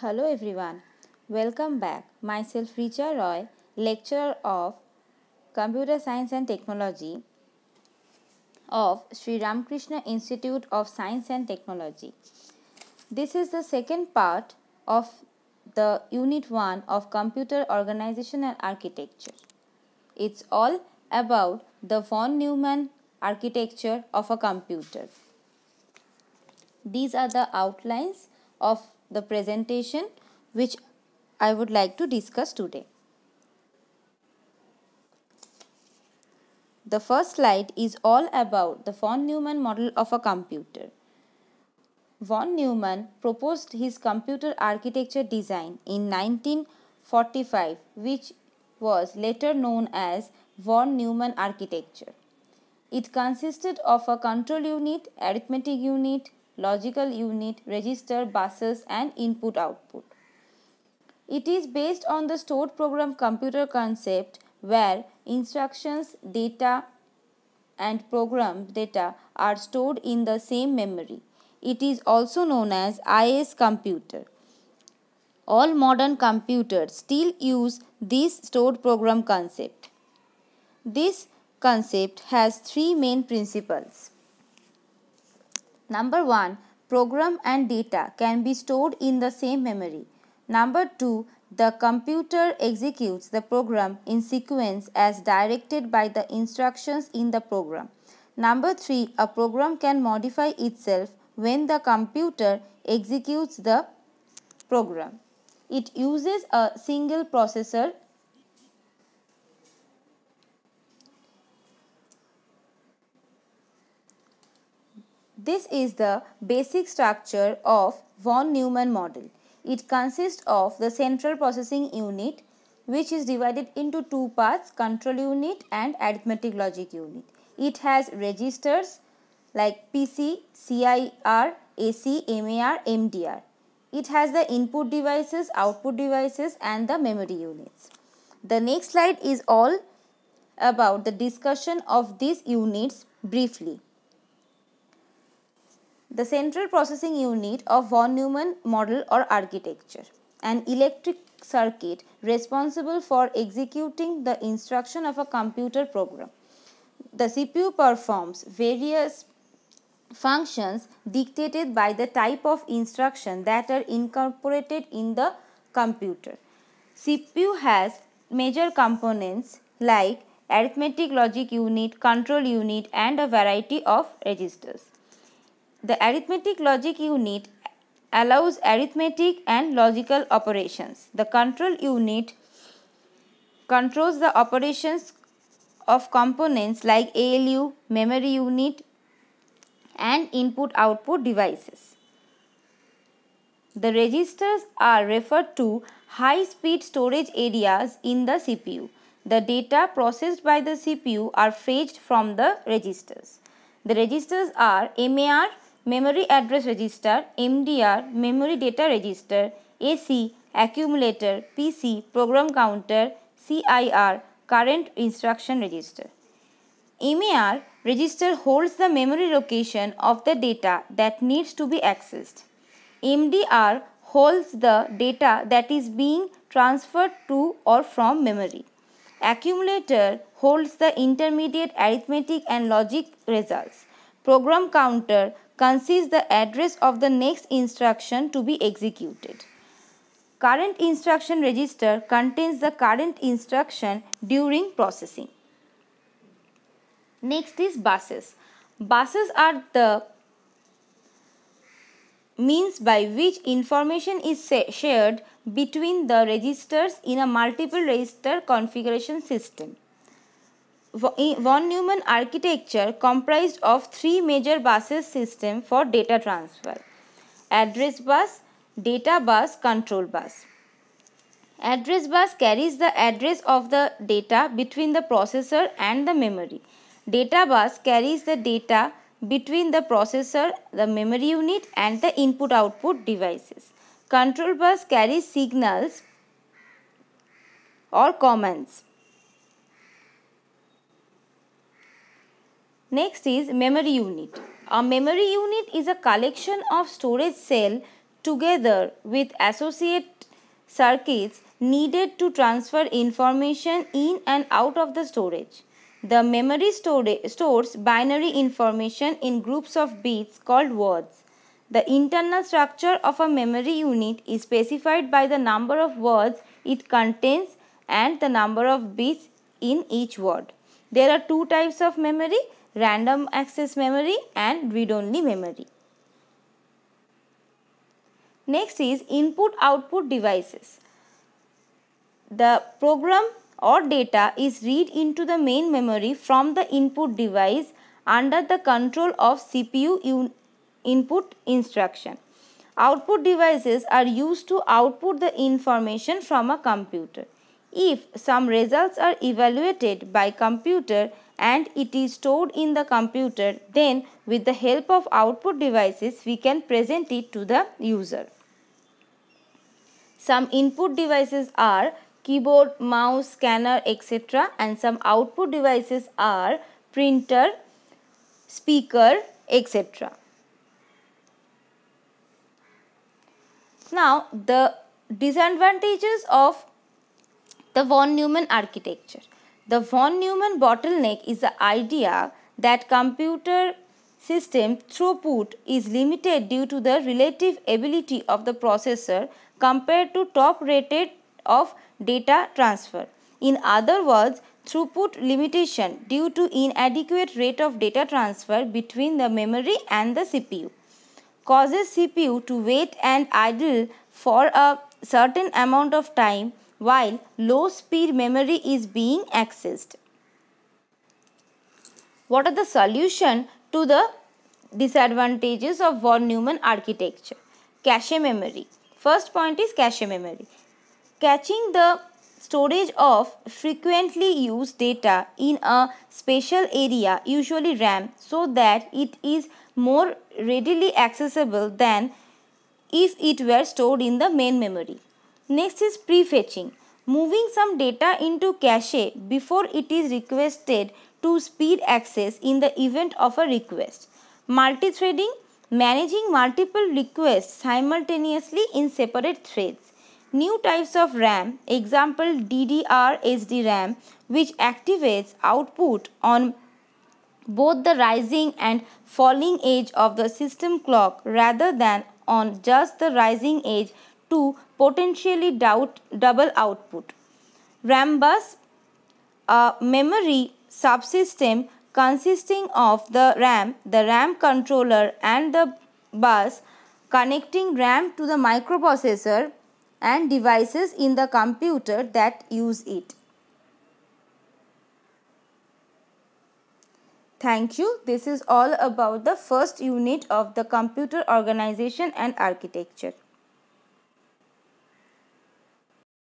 Hello everyone, welcome back. Myself Richa Roy, lecturer of Computer Science and Technology of Sri Ramakrishna Institute of Science and Technology. This is the second part of the Unit 1 of Computer Organization and Architecture. It's all about the von Neumann architecture of a computer. These are the outlines of the presentation which I would like to discuss today. The first slide is all about the von Neumann model of a computer. Von Neumann proposed his computer architecture design in 1945, which was later known as von Neumann architecture. It consisted of a control unit, arithmetic unit, logical unit, register, buses, and input-output. It is based on the stored program computer concept where instructions, data, and program data are stored in the same memory. It is also known as IS computer. All modern computers still use this stored program concept. This concept has three main principles. Number 1, program and data can be stored in the same memory. Number 2, the computer executes the program in sequence as directed by the instructions in the program. Number 3, a program can modify itself when the computer executes the program. It uses a single processor. This is the basic structure of von Neumann model. It consists of the central processing unit, which is divided into two parts, control unit and arithmetic logic unit. It has registers like PC, CIR, AC, MAR, MDR. It has the input devices, output devices and the memory units. The next slide is all about the discussion of these units briefly. The central processing unit of von Neumann model or architecture, an electric circuit responsible for executing the instruction of a computer program. The CPU performs various functions dictated by the type of instruction that are incorporated in the computer. CPU has major components like arithmetic logic unit, control unit and a variety of registers. The arithmetic logic unit allows arithmetic and logical operations. The control unit controls the operations of components like ALU, memory unit and input-output devices. The registers are referred to high-speed storage areas in the CPU. The data processed by the CPU are fetched from the registers. The registers are MAR, memory address register, MDR, memory data register, AC, accumulator, PC, program counter, CIR, current instruction register. MAR register holds the memory location of the data that needs to be accessed. MDR holds the data that is being transferred to or from memory. Accumulator holds the intermediate arithmetic and logic results. Program counter conceals the address of the next instruction to be executed. Current instruction register contains the current instruction during processing. Next is buses. Buses are the means by which information is shared between the registers in a multiple register configuration system. Von Neumann architecture comprised of three major buses system for data transfer: address bus, data bus, control bus. Address bus carries the address of the data between the processor and the memory. Data bus carries the data between the processor, the memory unit and the input-output devices. Control bus carries signals or commands. Next is memory unit. A memory unit is a collection of storage cell together with associate circuits needed to transfer information in and out of the storage. The memory stores binary information in groups of bits called words. The internal structure of a memory unit is specified by the number of words it contains and the number of bits in each word. There are two types of memory: random access memory and read-only memory. Next is input-output devices. The program or data is read into the main memory from the input device under the control of CPU input instruction. Output devices are used to output the information from a computer. If some results are evaluated by computer and it is stored in the computer, then with the help of output devices we can present it to the user. Some input devices are keyboard, mouse, scanner, etc. and some output devices are printer, speaker, etc. Now, the disadvantages of the von Neumann architecture. The von Neumann bottleneck is the idea that computer system throughput is limited due to the relative ability of the processor compared to top rated of data transfer. In other words, throughput limitation due to inadequate rate of data transfer between the memory and the CPU causes CPU to wait and idle for a certain amount of time while low speed memory is being accessed. What are the solutions to the disadvantages of von Neumann architecture? Cache memory. First point is cache memory. Caching the storage of frequently used data in a special area, usually RAM, so that it is more readily accessible than if it were stored in the main memory. Next is prefetching. Moving some data into cache before it is requested to speed access in the event of a request. Multithreading. Managing multiple requests simultaneously in separate threads. New types of RAM, example DDR SDRAM, which activates output on both the rising and falling edge of the system clock rather than on just the rising edge to potentially double output. RAM bus, a memory subsystem consisting of the RAM controller and the bus connecting RAM to the microprocessor and devices in the computer that use it. Thank you. This is all about the first unit of the computer organization and architecture.